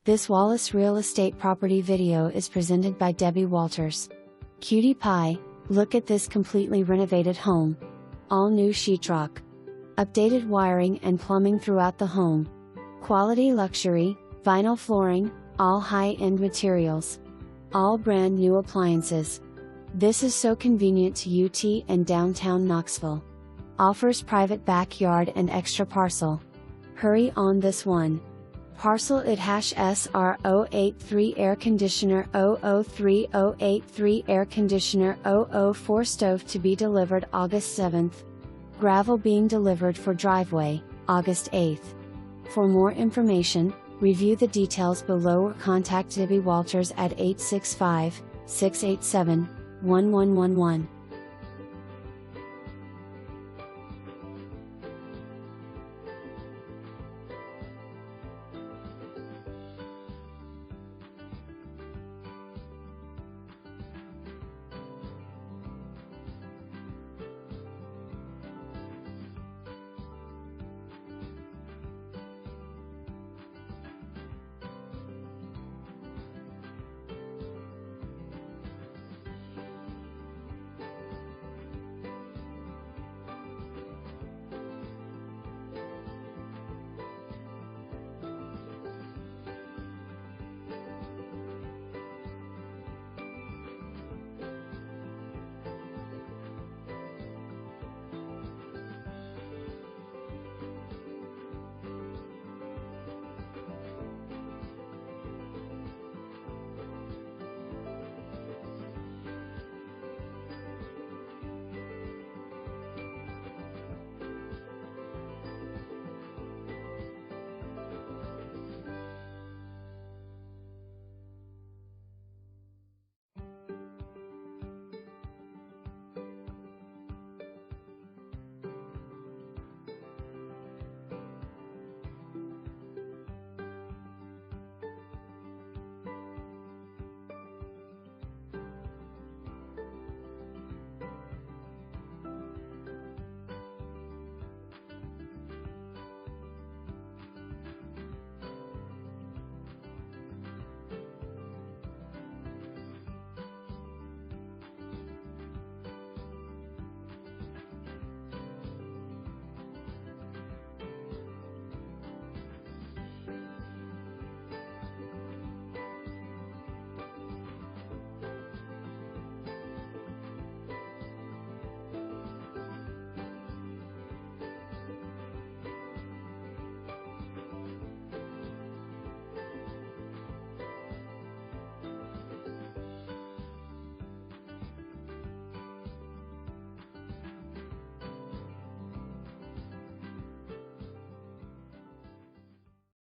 This Wallace Real Estate property video is presented by Debbie Walters. CUTIE PIE, look at this completely renovated home. All new sheetrock. Updated wiring and plumbing throughout the home. Quality luxury, vinyl flooring, all high-end materials. All brand new appliances. This is so convenient to UT and downtown Knoxville. Offers private backyard and extra parcel. Hurry on this one. Parcel it #SR083 air conditioner 003083 air conditioner 004 stove to be delivered August 7th. Gravel being delivered for driveway, August 8th. For more information, review the details below or contact Debbie Walters at 865-687-1111.